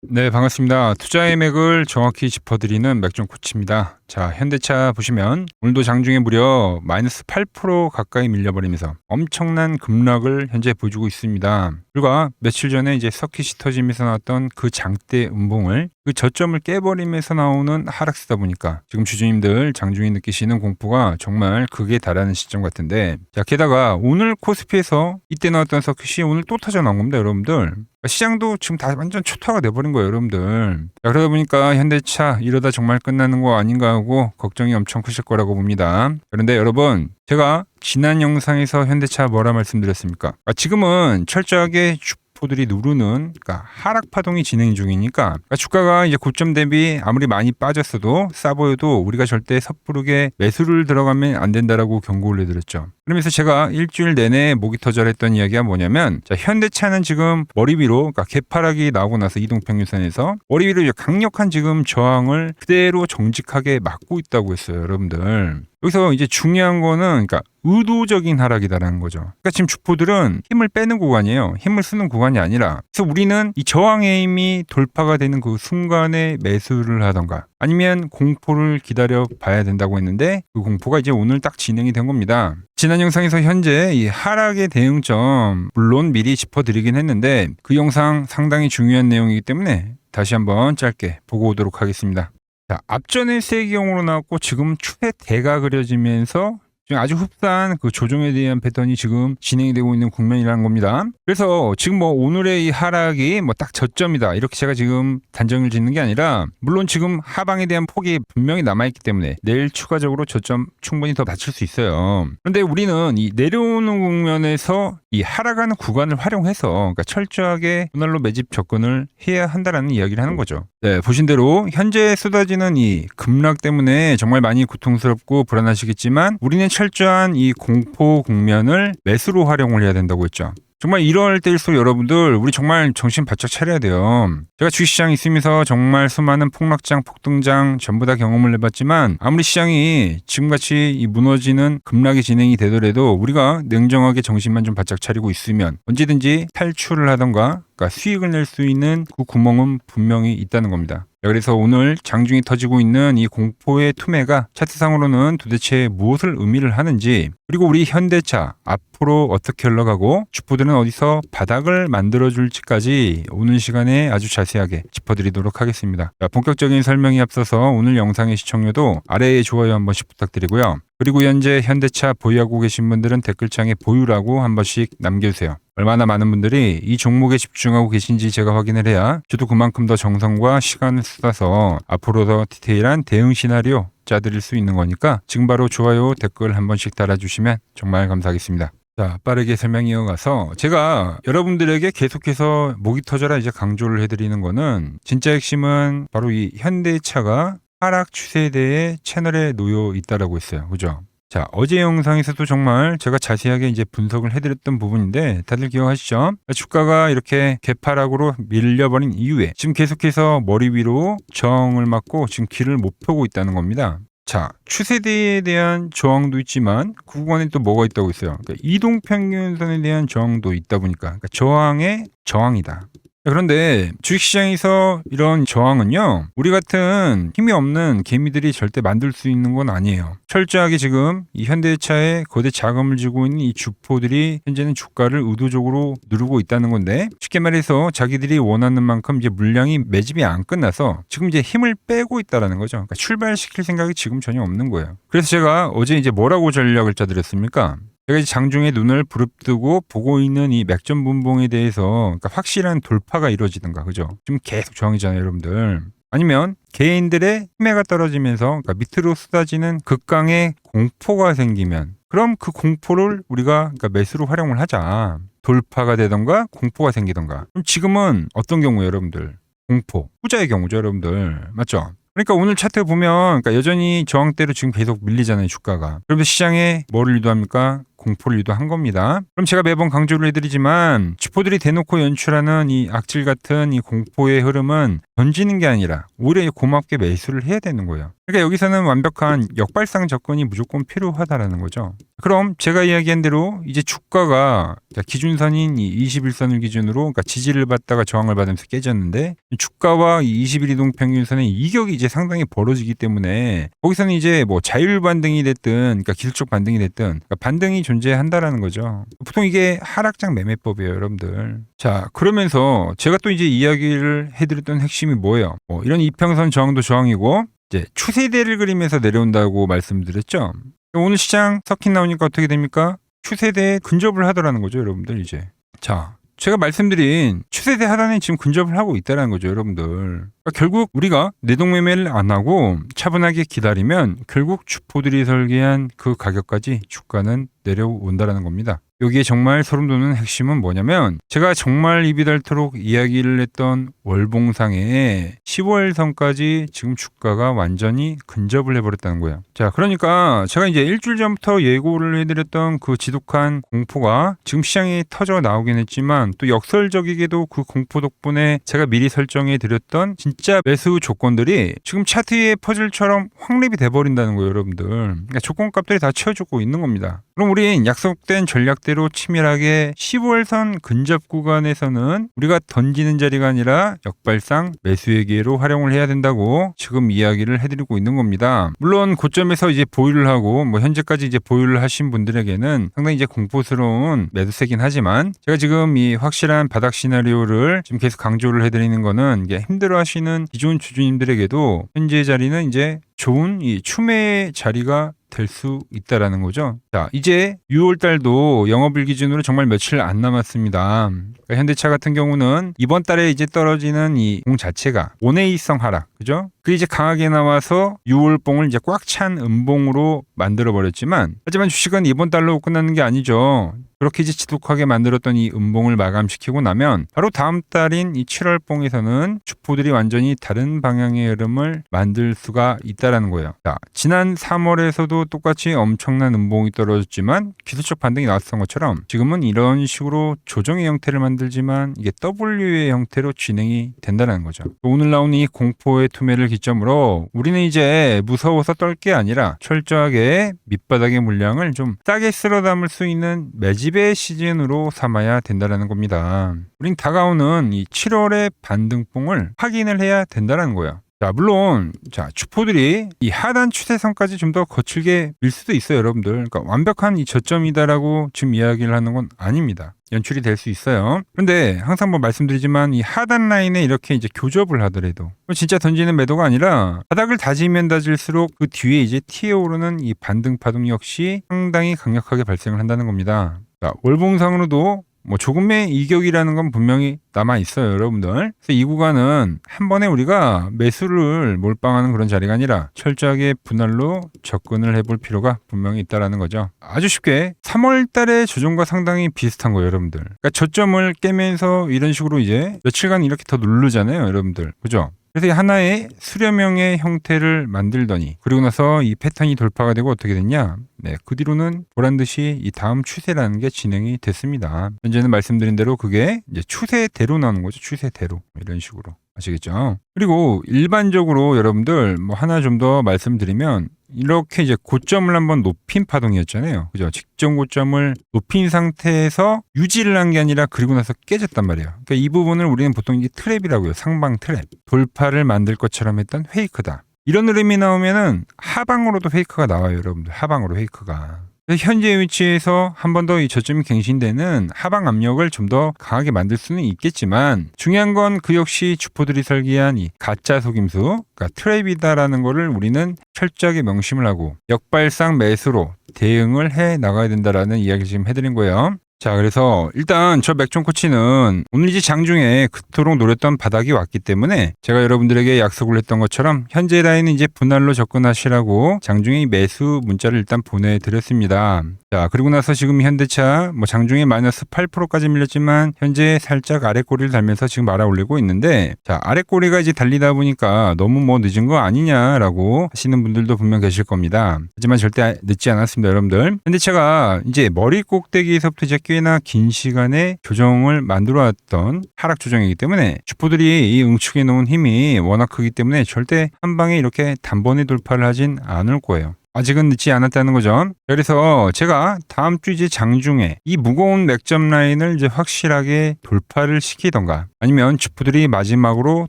네, 반갑습니다. 투자의 맥을 정확히 짚어드리는 맥종 코치입니다. 자, 현대차 보시면 오늘도 장중에 무려 마이너스 8% 가까이 밀려버리면서 엄청난 급락을 현재 보여주고 있습니다. 불과 며칠 전에 이제 서킷이 터지면서 나왔던 그 장대 음봉을 그 저점을 깨버리면서 나오는 하락세다 보니까 지금 주주님들 장중에 느끼시는 공포가 정말 극에 달하는 시점 같은데, 자, 게다가 오늘 코스피에서 이때 나왔던 서킷이 오늘 또 터져 나온 겁니다, 여러분들. 시장도 지금 다 완전 초토화가 돼버린 거예요, 여러분들. 자, 그러다 보니까 현대차 이러다 정말 끝나는 거 아닌가 하고 걱정이 엄청 크실 거라고 봅니다. 그런데 여러분, 제가 지난 영상에서 현대차 뭐라 말씀드렸습니까? 지금은 철저하게 주포들이 누르는 하락 파동이 진행 중이니까 주가가 이제 고점 대비 아무리 많이 빠졌어도 싸 보여도 우리가 절대 섣부르게 매수를 들어가면 안 된다라고 경고를 해드렸죠. 그러면서 제가 일주일 내내 목이 터져했던 이야기가 뭐냐면, 자, 현대차는 지금 머리 위로 개파락이 나오고 나서 이동평균선에서 머리 위로 강력한 지금 저항을 그대로 정직하게 막고 있다고 했어요, 여러분들. 여기서 이제 중요한 거는 의도적인 하락이다라는 거죠. 지금 주포들은 힘을 빼는 구간이에요. 힘을 쓰는 구간이 아니라. 그래서 우리는 이 저항의 힘이 돌파가 되는 그 순간에 매수를 하던가 아니면 공포를 기다려 봐야 된다고 했는데, 그 공포가 이제 오늘 딱 진행이 된 겁니다. 지난 영상에서 현재 이 하락의 대응점 물론 미리 짚어드리긴 했는데 그 영상 상당히 중요한 내용이기 때문에 다시 한번 짧게 보고 오도록 하겠습니다. 자, 앞전에 세기형으로 나왔고 지금 추세대가 그려지면서 지금 아주 흡사한 그 조정에 대한 패턴이 지금 진행이 되고 있는 국면이라는 겁니다. 그래서 지금 오늘의 이 하락이 딱 저점이다 이렇게 제가 지금 단정을 짓는 게 아니라, 물론 지금 하방에 대한 폭이 분명히 남아있기 때문에 내일 추가적으로 저점 충분히 더 낮출 수 있어요. 그런데 우리는 이 내려오는 국면에서 이 하락하는 구간을 활용해서 철저하게 분할로 매집 접근을 해야 한다라는 이야기를 하는 거죠. 네, 보신 대로 현재 쏟아지는 이 급락 때문에 정말 많이 고통스럽고 불안하시겠지만 우리는 철저한 이 공포 국면을 매수로 활용을 해야 된다고 했죠. 정말 이럴 때일수록 여러분들 우리 정말 정신 바짝 차려야 돼요. 제가 주식시장에 있으면서 정말 수많은 폭락장, 폭등장 전부 다 경험을 해봤지만 아무리 시장이 지금같이 이 무너지는 급락이 진행이 되더라도 우리가 냉정하게 정신만 좀 바짝 차리고 있으면 언제든지 탈출을 하던가 수익을 낼 수 있는 그 구멍은 분명히 있다는 겁니다. 그래서 오늘 장중에 터지고 있는 이 공포의 투매가 차트상으로는 도대체 무엇을 의미를 하는지, 그리고 우리 현대차 앞으로 어떻게 흘러가고 주포들은 어디서 바닥을 만들어줄지까지 오늘 시간에 아주 자세하게 짚어드리도록 하겠습니다. 자, 본격적인 설명에 앞서서 오늘 영상의 시청료도 아래에 좋아요 한 번씩 부탁드리고요. 그리고 현재 현대차 보유하고 계신 분들은 댓글창에 보유라고 한 번씩 남겨주세요. 얼마나 많은 분들이 이 종목에 집중하고 계신지 제가 확인을 해야 저도 그만큼 더 정성과 시간을 쏟아서 앞으로 더 디테일한 대응 시나리오 짜드릴 수 있는 거니까 지금 바로 좋아요, 댓글 한 번씩 달아주시면 정말 감사하겠습니다. 자, 빠르게 설명 이어가서 제가 여러분들에게 계속해서 목이 터져라 이제 강조를 해드리는 거는, 진짜 핵심은 바로 이 현대차가 하락 추세에 대해 채널에 놓여 있다라고 했어요. 그죠? 자, 어제 영상에서도 정말 제가 자세하게 이제 분석을 해드렸던 부분인데 다들 기억하시죠? 주가가 이렇게 개파락으로 밀려버린 이후에 지금 계속해서 머리 위로 저항을 맞고 지금 길을 못 펴고 있다는 겁니다. 자, 추세대에 대한 저항도 있지만 그 구간에 또 뭐가 있다고 했어요? 이동평균선에 대한 저항도 있다 보니까 저항의 저항이다. 그런데 주식시장에서 이런 저항은요, 우리 같은 힘이 없는 개미들이 절대 만들 수 있는 건 아니에요. 철저하게 지금 이 현대차에 거대 자금을 쥐고 있는 이 주포들이 현재는 주가를 의도적으로 누르고 있다는 건데, 쉽게 말해서 자기들이 원하는 만큼 이제 물량이 매집이 안 끝나서 지금 이제 힘을 빼고 있다라는 거죠. 출발시킬 생각이 지금 전혀 없는 거예요. 그래서 제가 어제 이제 뭐라고 전략을 짜드렸습니까? 제가 이제 장중에 눈을 부릅뜨고 보고 있는 이 맥점 분봉에 대해서 확실한 돌파가 이루어지든가, 그죠? 지금 계속 저항이잖아요, 여러분들. 아니면 개인들의 힘매가 떨어지면서 밑으로 쏟아지는 극강의 공포가 생기면, 그럼 그 공포를 우리가 매수로 활용을 하자. 돌파가 되던가 공포가 생기던가. 그럼 지금은 어떤 경우예요, 여러분들? 공포, 후자의 경우죠, 여러분들. 맞죠? 그러니까 오늘 차트 보면 여전히 저항대로 지금 계속 밀리잖아요, 주가가. 그러면서 시장에 뭐를 유도합니까? 공포를 유도한 겁니다. 그럼 제가 매번 강조를 해드리지만 주포들이 대놓고 연출하는 이 악질 같은 이 공포의 흐름은 던지는 게 아니라 오히려 고맙게 매수를 해야 되는 거예요. 그러니까 여기서는 완벽한 역발상 접근이 무조건 필요하다라는 거죠. 그럼 제가 이야기한 대로 이제 주가가 기준선인 이 21선을 기준으로 그러니까 지지를 받다가 저항을 받으면서 깨졌는데 주가와 이 21 이동평균선의 이격이 이제 상당히 벌어지기 때문에 거기서는 이제 뭐 자율 반등이 됐든 그러니까 기술적 반등이 됐든 그러니까 반등이 존재한다라는 거죠. 보통 이게 하락장 매매법이에요, 여러분들. 자, 그러면서 제가 또 이제 이야기를 해드렸던 핵심이 뭐예요? 이런 이평선 저항도 저항이고 이제 추세대를 그리면서 내려온다고 말씀드렸죠. 오늘 시장 서킷 나오니까 어떻게 됩니까? 추세대에 근접을 하더라는 거죠, 여러분들 이제. 자, 제가 말씀드린 추세대 하단에 지금 근접을 하고 있다는 거죠, 여러분들. 그러니까 결국 우리가 내동매매를 안 하고 차분하게 기다리면 결국 주포들이 설계한 그 가격까지 주가는 내려온다라는 겁니다. 여기에 정말 소름 돋는 핵심은 뭐냐면 제가 정말 입이 닳도록 이야기를 했던 월봉상에 10월선까지 지금 주가가 완전히 근접을 해버렸다는 거예요. 자, 그러니까 제가 이제 일주일 전부터 예고를 해드렸던 그 지독한 공포가 지금 시장에 터져 나오긴 했지만 또 역설적이게도 그 공포 덕분에 제가 미리 설정해 드렸던 진짜 매수 조건들이 지금 차트의 퍼즐처럼 확립이 돼버린다는 거예요, 여러분들. 그러니까 조건값들이 다 채워주고 있는 겁니다. 그럼 우린 약속된 전략대로 치밀하게 15일선 근접 구간에서는 우리가 던지는 자리가 아니라 역발상 매수의 기회로 활용을 해야 된다고 지금 이야기를 해드리고 있는 겁니다. 물론 고점에서 이제 보유를 하고 현재까지 이제 보유를 하신 분들에게는 상당히 이제 공포스러운 매도세긴 하지만 제가 지금 이 확실한 바닥 시나리오를 지금 계속 강조를 해드리는 거는 이게 힘들어하시는 기존 주주님들에게도 현재 자리는 이제 좋은 이 추매의 자리가 될 수 있다라는 거죠. 자, 이제 6월 달도 영업일 기준으로 정말 며칠 안 남았습니다. 그러니까 현대차 같은 경우는 이번 달에 이제 떨어지는 이 공 자체가 원웨이성 하락, 그죠? 그게 이제 강하게 나와서 6월 봉을 이제 꽉 찬 음봉으로 만들어 버렸지만, 하지만 주식은 이번 달로 끝나는 게 아니죠. 그렇게 이제 지독하게 만들었던 이 음봉을 마감시키고 나면 바로 다음 달인 이 7월 봉에서는 주포들이 완전히 다른 방향의 흐름을 만들 수가 있다라는 거예요. 자, 지난 3월에서도 똑같이 엄청난 음봉이 떨어졌지만 기술적 반등이 나왔던 것처럼 지금은 이런 식으로 조정의 형태를 만들지만 이게 W의 형태로 진행이 된다는 거죠. 오늘 나온 이 공포의 투매를 기점으로 우리는 이제 무서워서 떨 게 아니라 철저하게 밑바닥의 물량을 좀 싸게 쓸어 담을 수 있는 매집의 시즌으로 삼아야 된다는 겁니다. 우린 다가오는 이 7월의 반등봉을 확인을 해야 된다는 거예요. 자, 물론 주포들이 이 하단 추세선까지 좀 더 거칠게 밀 수도 있어요, 여러분들. 그러니까 완벽한 이 저점이다라고 지금 이야기를 하는 건 아닙니다. 연출이 될 수 있어요. 그런데 항상 말씀드리지만 이 하단 라인에 이렇게 이제 교접을 하더라도 진짜 던지는 매도가 아니라 바닥을 다지면 다질수록 그 뒤에 이제 튀어 오르는 이 반등 파동 역시 상당히 강력하게 발생을 한다는 겁니다. 자, 월봉상으로도 조금의 이격이라는 건 분명히 남아 있어요, 여러분들. 그래서 이 구간은 한 번에 우리가 매수를 몰빵하는 그런 자리가 아니라 철저하게 분할로 접근을 해볼 필요가 분명히 있다라는 거죠. 아주 쉽게 3월 달의 조정과 상당히 비슷한 거예요, 여러분들. 그러니까 저점을 깨면서 이런 식으로 이제 며칠간 이렇게 더 누르잖아요, 여러분들. 그죠? 그래서 하나의 수렴형의 형태를 만들더니 그리고 나서 이 패턴이 돌파가 되고 어떻게 됐냐? 네, 그 뒤로는 보란듯이 이 다음 추세라는 게 진행이 됐습니다. 현재는 말씀드린 대로 그게 이제 추세대로 나오는 거죠. 추세대로 이런 식으로. 아시겠죠? 그리고 일반적으로 여러분들 하나 좀 더 말씀드리면 이렇게 이제 고점을 한번 높인 파동이었잖아요. 그죠? 직전 고점을 높인 상태에서 유지를 한 게 아니라 그리고 나서 깨졌단 말이에요. 그러니까 이 부분을 우리는 보통 이게 트랩이라고 해요. 상방 트랩. 돌파를 만들 것처럼 했던 페이크다. 이런 흐름이 나오면은 하방으로도 페이크가 나와요, 여러분들. 하방으로 페이크가. 현재 위치에서 한 번 더 이 저점이 갱신되는 하방 압력을 좀 더 강하게 만들 수는 있겠지만 중요한 건 그 역시 주포들이 설계한 이 가짜 속임수, 그러니까 트랩이다라는 거를 우리는 철저하게 명심을 하고 역발상 매수로 대응을 해 나가야 된다라는 이야기를 지금 해드린 거예요. 자, 그래서 일단 저 맥종 코치는 오늘 이제 장중에 그토록 노렸던 바닥이 왔기 때문에 제가 여러분들에게 약속을 했던 것처럼 현재 라인은 이제 분할로 접근하시라고 장중에 매수 문자를 일단 보내드렸습니다. 자, 그리고 나서 지금 현대차 장중에 마이너스 8%까지 밀렸지만 현재 살짝 아랫꼬리를 달면서 지금 말아 올리고 있는데, 자, 아랫꼬리가 이제 달리다 보니까 너무 늦은 거 아니냐라고 하시는 분들도 분명 계실 겁니다. 하지만 절대 늦지 않았습니다, 여러분들. 현대차가 이제 머리 꼭대기에서부터 이제 꽤나 긴 시간의 조정을 만들어 왔던 하락 조정이기 때문에 주포들이 이 응축해 놓은 힘이 워낙 크기 때문에 절대 한 방에 이렇게 단번에 돌파를 하진 않을 거예요. 아직은 늦지 않았다는 거죠. 그래서 제가 다음 주 이제 장중에 이 무거운 맥점 라인을 이제 확실하게 돌파를 시키던가 아니면 주포들이 마지막으로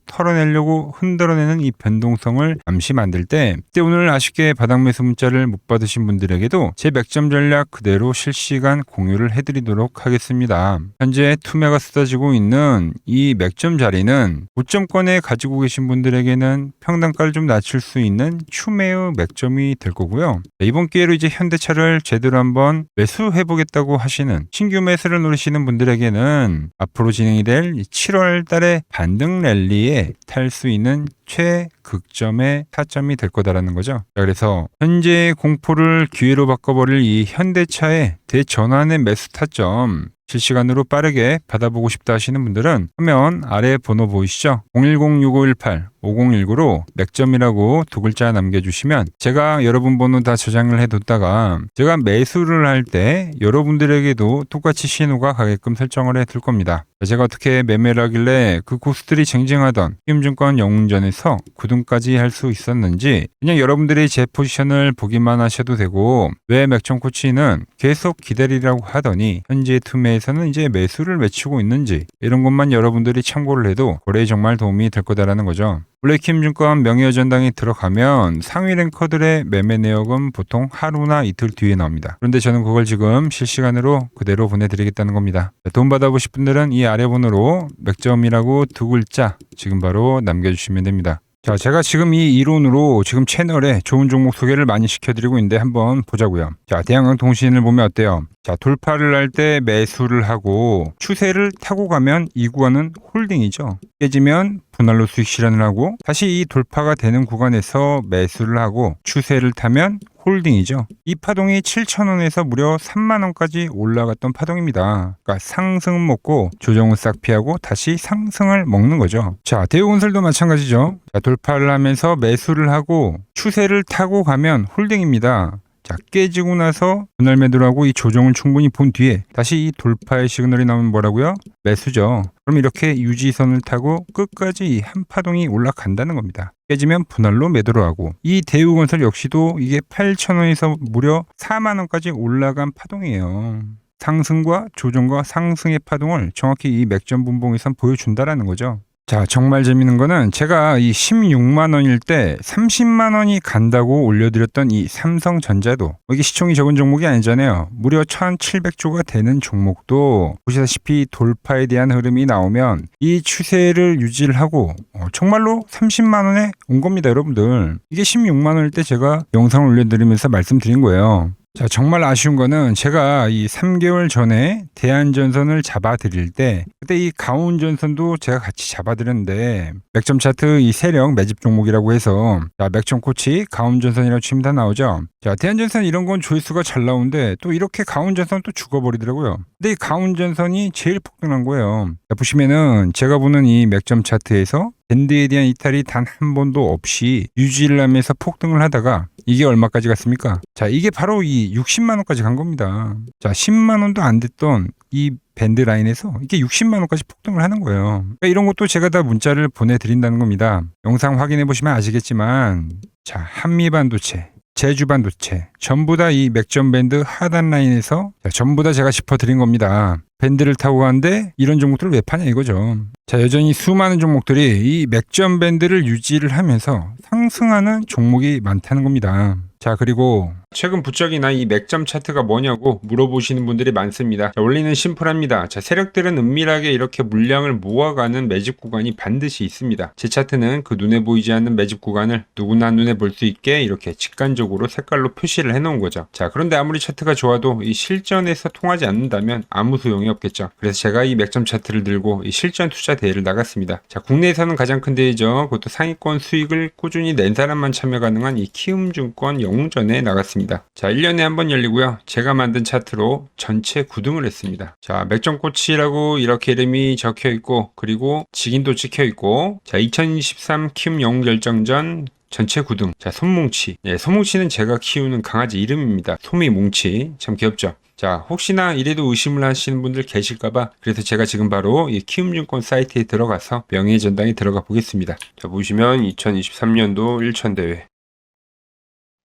털어내려고 흔들어내는 이 변동성을 잠시 만들 때 그때 오늘 아쉽게 바닥 매수 문자를 못 받으신 분들에게도 제 맥점 전략 그대로 실시간 공유를 해드리도록 하겠습니다. 현재 투매가 쏟아지고 있는 이 맥점 자리는 고점권에 가지고 계신 분들에게는 평단가를 좀 낮출 수 있는 추매의 맥점이 될 거고요. 이번 기회로 이제 현대차를 제대로 한번 매수해보겠다고 하시는 신규 매수를 노리시는 분들에게는 앞으로 진행이 될 7월 달에 반등 랠리에 탈 수 있는 최극점의 타점이 될 거다라는 거죠. 그래서 현재 공포를 기회로 바꿔버릴 이 현대차의 대전환의 매수 타점 실시간으로 빠르게 받아보고 싶다 하시는 분들은 화면 아래 번호 보이시죠? 010-6518-5019로 맥점이라고 두 글자 남겨주시면 제가 여러분 번호 다 저장을 해뒀다가 제가 매수를 할 때 여러분들에게도 똑같이 신호가 가게끔 설정을 해둘 겁니다. 제가 어떻게 매매를 하길래 그 고수들이 쟁쟁하던 키움증권 영웅전에서 9등까지 할 수 있었는지 그냥 여러분들이 제 포지션을 보기만 하셔도 되고 왜 맥점 코치는 계속 기다리라고 하더니 현재 투매에서는 이제 매수를 외치고 있는지 이런 것만 여러분들이 참고를 해도 거래에 정말 도움이 될 거다라는 거죠. 원래 키움증권 명예전당에 들어가면 상위 랭커들의 매매 내역은 보통 하루나 이틀 뒤에 나옵니다. 그런데 저는 그걸 지금 실시간으로 그대로 보내드리겠다는 겁니다. 돈 받아보실 분들은 이 아래 번호로 맥점이라고 두 글자 지금 바로 남겨주시면 됩니다. 자, 제가 지금 이 이론으로 지금 채널에 좋은 종목 소개를 많이 시켜드리고 있는데 한번 보자고요. 자, 대한항공통신을 보면 어때요? 자, 돌파를 할 때 매수를 하고 추세를 타고 가면 이 구간은 홀딩이죠. 깨지면 분할로 수익 실현을 하고 다시 이 돌파가 되는 구간에서 매수를 하고 추세를 타면 홀딩이죠. 이 파동이 7,000원에서 무려 3만원까지 올라갔던 파동입니다. 그러니까 상승은 먹고 조정은 싹 피하고 다시 상승을 먹는 거죠. 자, 대우건설도 마찬가지죠. 자, 돌파를 하면서 매수를 하고 추세를 타고 가면 홀딩입니다. 자, 깨지고 나서 분할 매도를 하고 이 조정을 충분히 본 뒤에 다시 이 돌파의 시그널이 나오면 뭐라고요? 매수죠. 그럼 이렇게 유지선을 타고 끝까지 한 파동이 올라간다는 겁니다. 깨지면 분할로 매도를 하고 이 대우건설 역시도 이게 8,000원에서 무려 4만원까지 올라간 파동이에요. 상승과 조정과 상승의 파동을 정확히 이 맥점 분봉에선 보여준다라는 거죠. 자, 정말 재밌는 거는 제가 이 16만 원일 때 30만 원이 간다고 올려드렸던 이 삼성전자도 이게 시총이 적은 종목이 아니잖아요. 무려 1,700조가 되는 종목도 보시다시피 돌파에 대한 흐름이 나오면 이 추세를 유지를 하고 정말로 30만 원에 온 겁니다, 여러분들. 이게 16만 원일 때 제가 영상을 올려드리면서 말씀드린 거예요. 자, 정말 아쉬운 거는 제가 이 3개월 전에 대한전선을 잡아드릴 때 그때 이 가온전선도 제가 같이 잡아드렸는데 맥점 차트 이 세력 매집 종목이라고 해서 자, 맥점 코치 가온전선이라고 치면 다 나오죠. 자, 대한전선 이런 건 조회수가 잘 나오는데 또 이렇게 가온전선 또 죽어버리더라고요. 근데 이 가온전선이 제일 폭등한 거예요. 자, 보시면은 제가 보는 이 맥점 차트에서 밴드에 대한 이탈이 단 한 번도 없이 유지를 하면서 폭등을 하다가 이게 얼마까지 갔습니까? 자, 이게 바로 이 60만 원까지 간 겁니다. 자, 10만 원도 안 됐던 이 밴드 라인에서 이게 60만 원까지 폭등을 하는 거예요. 그러니까 이런 것도 제가 다 문자를 보내드린다는 겁니다. 영상 확인해 보시면 아시겠지만 자, 한미반도체, 제주반도체 전부 다 이 맥점 밴드 하단 라인에서 전부 다 제가 짚어드린 겁니다. 밴드를 타고 가는데 이런 종목들을 왜 파냐 이거죠. 자, 여전히 수많은 종목들이 이 맥점 밴드를 유지를 하면서 상승하는 종목이 많다는 겁니다. 자, 그리고 최근 부쩍이나 이 맥점 차트가 뭐냐고 물어보시는 분들이 많습니다. 자, 원리는 심플합니다. 자, 세력들은 은밀하게 이렇게 물량을 모아가는 매집 구간이 반드시 있습니다. 제 차트는 그 눈에 보이지 않는 매집 구간을 누구나 눈에 볼 수 있게 이렇게 직관적으로 색깔로 표시를 해놓은 거죠. 자, 그런데 아무리 차트가 좋아도 이 실전에서 통하지 않는다면 아무 소용이 없겠죠. 그래서 제가 이 맥점 차트를 들고 이 실전 투자 대회를 나갔습니다. 자, 국내에서는 가장 큰 대회죠. 그것도 상위권 수익을 꾸준히 낸 사람만 참여 가능한 이 키움증권 영웅전에 나갔습니다. 자, 1년에 한 번 열리고요. 제가 만든 차트로 전체 9등을 했습니다. 자, 맥점 코치라고 이렇게 이름이 적혀 있고 그리고 직인도 찍혀 있고 자, 2023 키움 영웅 결정전 전체 구등. 자, 솜뭉치. 예, 솜뭉치는 제가 키우는 강아지 이름입니다. 솜이 뭉치. 참 귀엽죠. 자, 혹시나 이래도 의심을 하시는 분들 계실까봐 그래서 제가 지금 바로 이 키움증권 사이트에 들어가서 명예전당에 들어가 보겠습니다. 자, 보시면 2023년도 1천대회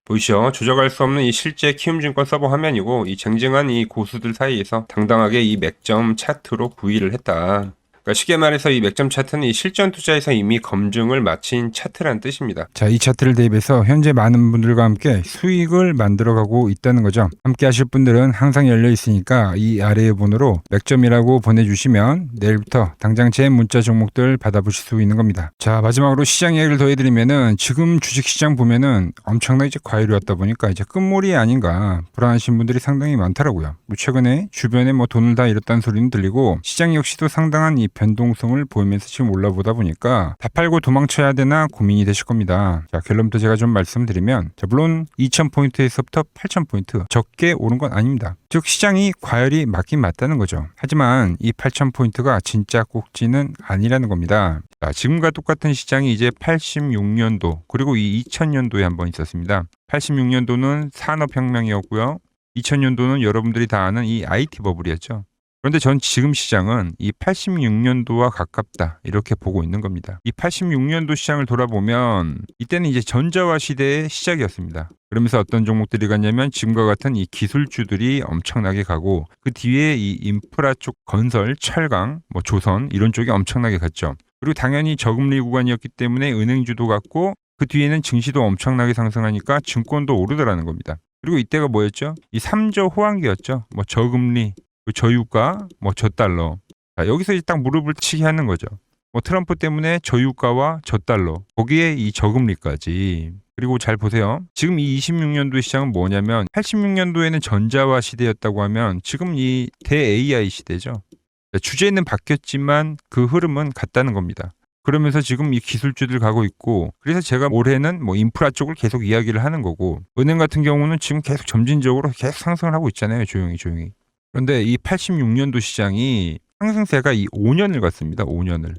보이시죠? 조작할 수 없는 이 실제 키움증권 서버 화면이고 이 쟁쟁한 이 고수들 사이에서 당당하게 이 맥점 차트로 9위를 했다. 그러니까 쉽게 말해서 이 맥점 차트는 이 실전 투자에서 이미 검증을 마친 차트라는 뜻입니다. 자, 이 차트를 대입해서 현재 많은 분들과 함께 수익을 만들어가고 있다는 거죠. 함께 하실 분들은 항상 열려 있으니까 이 아래의 번호로 맥점이라고 보내주시면 내일부터 당장 제 문자 종목들 받아보실 수 있는 겁니다. 자, 마지막으로 시장 이야기를 더 해드리면은 지금 주식시장 보면은 엄청나게 이제 과열이 왔다 보니까 이제 끝물이 아닌가 불안하신 분들이 상당히 많더라고요. 최근에 주변에 뭐 돈을 다 잃었다는 소리는 들리고 시장 역시도 상당한 이 변동성을 보이면서 지금 올라보다 보니까 다 팔고 도망쳐야 되나 고민이 되실 겁니다. 자, 결론부터 제가 좀 말씀드리면 물론 2000포인트에서부터 8000포인트 적게 오른 건 아닙니다. 즉 시장이 과열이 맞긴 맞다는 거죠. 하지만 이 8000포인트가 진짜 꼭지는 아니라는 겁니다. 자, 지금과 똑같은 시장이 이제 86년도 그리고 이 2000년도에 한번 있었습니다. 86년도는 산업혁명이었고요. 2000년도는 여러분들이 다 아는 이 IT 버블이었죠. 그런데 전 지금 시장은 이 86년도와 가깝다 이렇게 보고 있는 겁니다. 이 86년도 시장을 돌아보면 이때는 이제 전자화 시대의 시작이었습니다. 그러면서 어떤 종목들이 갔냐면 지금과 같은 이 기술주들이 엄청나게 가고 그 뒤에 이 인프라 쪽 건설, 철강, 뭐 조선 이런 쪽이 엄청나게 갔죠. 그리고 당연히 저금리 구간이었기 때문에 은행주도 갔고 그 뒤에는 증시도 엄청나게 상승하니까 증권도 오르더라는 겁니다. 그리고 이때가 뭐였죠? 이 3조 호황기였죠. 뭐 저금리, 저유가, 뭐 저달러. 자, 여기서 이제 딱 무릎을 치게 하는 거죠. 뭐 트럼프 때문에 저유가와 저달러, 거기에 이 저금리까지. 그리고 잘 보세요. 지금 이 26년도의 시장은 뭐냐면 86년도에는 전자화 시대였다고 하면 지금 이 대 AI 시대죠. 주제는 바뀌었지만 그 흐름은 같다는 겁니다. 그러면서 지금 이 기술주들 가고 있고 그래서 제가 올해는 뭐 인프라 쪽을 계속 이야기를 하는 거고 은행 같은 경우는 지금 계속 점진적으로 계속 상승을 하고 있잖아요. 조용히. 그런데 이 86년도 시장이 상승세가 이 5년을 갔습니다. 5년을.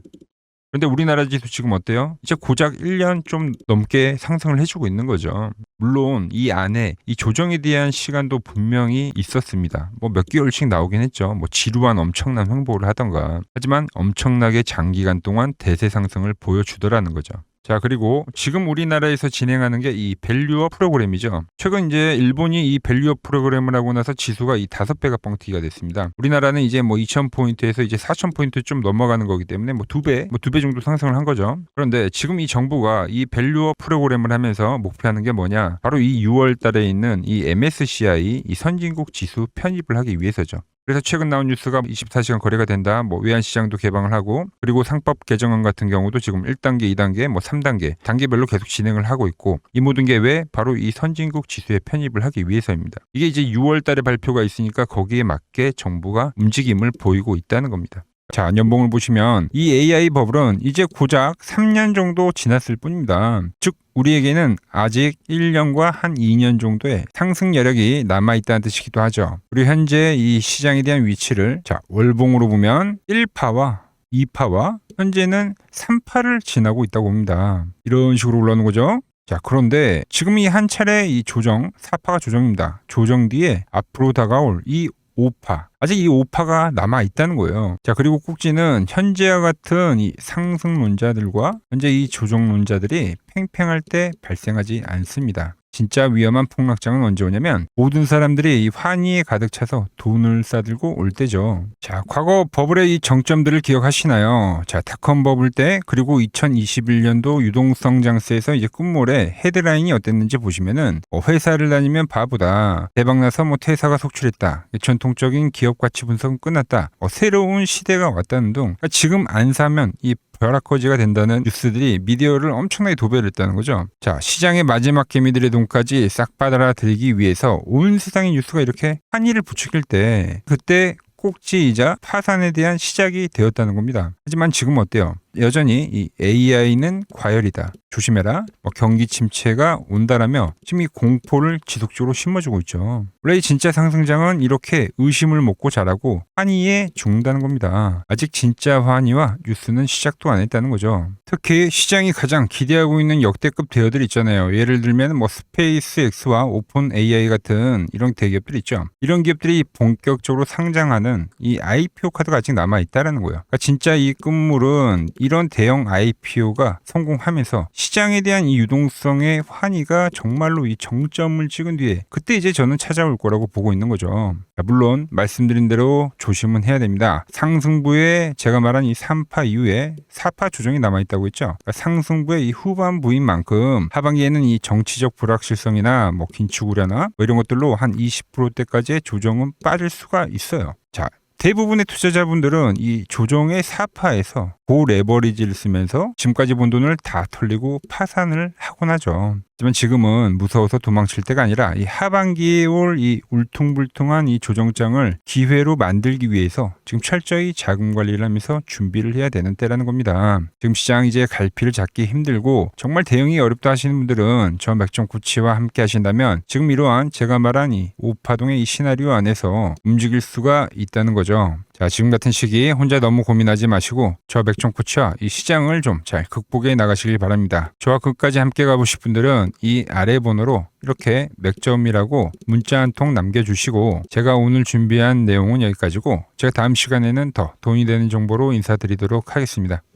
그런데 우리나라 지수 지금 어때요? 이제 고작 1년 좀 넘게 상승을 해주고 있는 거죠. 물론 이 안에 이 조정에 대한 시간도 분명히 있었습니다. 뭐 몇 개월씩 나오긴 했죠. 뭐 지루한 엄청난 횡보를 하던가. 하지만 엄청나게 장기간 동안 대세 상승을 보여주더라는 거죠. 자, 그리고 지금 우리나라에서 진행하는 게 이 밸류업 프로그램이죠. 최근 이제 일본이 이 밸류업 프로그램을 하고 나서 지수가 이 5배가 뻥튀기가 됐습니다. 우리나라는 이제 뭐 2000포인트에서 이제 4000포인트 좀 넘어가는 거기 때문에 뭐 2배 정도 상승을 한 거죠. 그런데 지금 이 정부가 이 밸류업 프로그램을 하면서 목표하는 게 뭐냐? 바로 이 6월 달에 있는 이 MSCI 이 선진국 지수 편입을 하기 위해서죠. 그래서 최근 나온 뉴스가 24시간 거래가 된다. 뭐 외환시장도 개방을 하고 그리고 상법 개정안 같은 경우도 지금 1단계, 2단계, 뭐 3단계 단계별로 계속 진행을 하고 있고 이 모든 게 왜? 바로 이 선진국 지수에 편입을 하기 위해서입니다. 이게 이제 6월 달에 발표가 있으니까 거기에 맞게 정부가 움직임을 보이고 있다는 겁니다. 자, 연봉을 보시면 이 AI 버블은 이제 고작 3년 정도 지났을 뿐입니다. 즉 우리에게는 아직 1년과 한 2년 정도의 상승 여력이 남아있다는 뜻이기도 하죠. 그리고 현재 이 시장에 대한 위치를 자 월봉으로 보면 1파와 2파와 현재는 3파를 지나고 있다고 봅니다. 이런 식으로 올라오는 거죠. 자, 그런데 지금 이 한 차례 이 조정, 4파가 조정입니다. 조정 뒤에 앞으로 다가올 이 5파. 아직 이 5파가 남아있다는 거예요. 자, 그리고 꼭지는 현재와 같은 이 상승론자들과 현재 이 조정론자들이 팽팽할 때 발생하지 않습니다. 진짜 위험한 폭락장은 언제 오냐면 모든 사람들이 이 환희에 가득 차서 돈을 싸들고 올 때죠. 자, 과거 버블의 이 정점들을 기억하시나요? 자, 닷컴 버블 때 그리고 2021년도 유동성 장세에서 이제 끝물에 헤드라인이 어땠는지 보시면은 회사를 다니면 바보다. 대박나서 뭐 퇴사가 속출했다. 전통적인 기업 가치 분석은 끝났다. 새로운 시대가 왔다는 등 지금 안 사면 이 벼락거지가 된다는 뉴스들이 미디어를 엄청나게 도배했다는 거죠. 자, 시장의 마지막 개미들의 돈까지 싹 받아들이기 위해서 온 세상의 뉴스가 이렇게 한이를 부추길 때 그때 꼭지이자 파산에 대한 시작이 되었다는 겁니다. 하지만 지금 어때요? 여전히 이 AI는 과열이다. 조심해라. 경기 침체가 온다라며 지금 이 공포를 지속적으로 심어주고 있죠. 원래 이 진짜 상승장은 이렇게 의심을 먹고 자라고 환희에 죽는다는 겁니다. 아직 진짜 환희와 뉴스는 시작도 안 했다는 거죠. 특히 시장이 가장 기대하고 있는 역대급 대여들 있잖아요. 예를 들면 스페이스X와 오픈 AI 같은 이런 대기업들 있죠. 이런 기업들이 본격적으로 상장하는 이 IPO 카드가 아직 남아 있다라는 거예요. 그러니까 진짜 이 끝물은 이런 대형 IPO가 성공하면서 시장에 대한 이 유동성의 환희가 정말로 이 정점을 찍은 뒤에 그때 이제 저는 찾아올 거라고 보고 있는 거죠. 물론 말씀드린 대로 조심은 해야 됩니다. 상승부에 제가 말한 이 3파 이후에 4파 조정이 남아있다고 했죠. 그러니까 상승부의 이 후반부인 만큼 하반기에는 이 정치적 불확실성이나 긴축 우려나 이런 것들로 한 20%대까지의 조정은 빠질 수가 있어요. 자, 대부분의 투자자분들은 이 조정의 4파에서 고레버리지를 쓰면서 지금까지 본 돈을 다 털리고 파산을 하곤 하죠. 하지만 지금은 무서워서 도망칠 때가 아니라 이 하반기에 올 이 울퉁불퉁한 이 조정장을 기회로 만들기 위해서 지금 철저히 자금 관리를 하면서 준비를 해야 되는 때라는 겁니다. 지금 시장 이제 갈피를 잡기 힘들고 정말 대응이 어렵다 하시는 분들은 저 맥정코치와 함께 하신다면 지금 이러한 제가 말한 이 5파동의 이 시나리오 안에서 움직일 수가 있다는 거죠. 자, 지금 같은 시기에 혼자 너무 고민하지 마시고 저 맥정코치와 이 시장을 좀 잘 극복해 나가시길 바랍니다. 저와 끝까지 함께 가보실 분들은 이 아래 번호로 이렇게 맥점이라고 문자 한 통 남겨주시고 제가 오늘 준비한 내용은 여기까지고 제가 다음 시간에는 더 돈이 되는 정보로 인사드리도록 하겠습니다.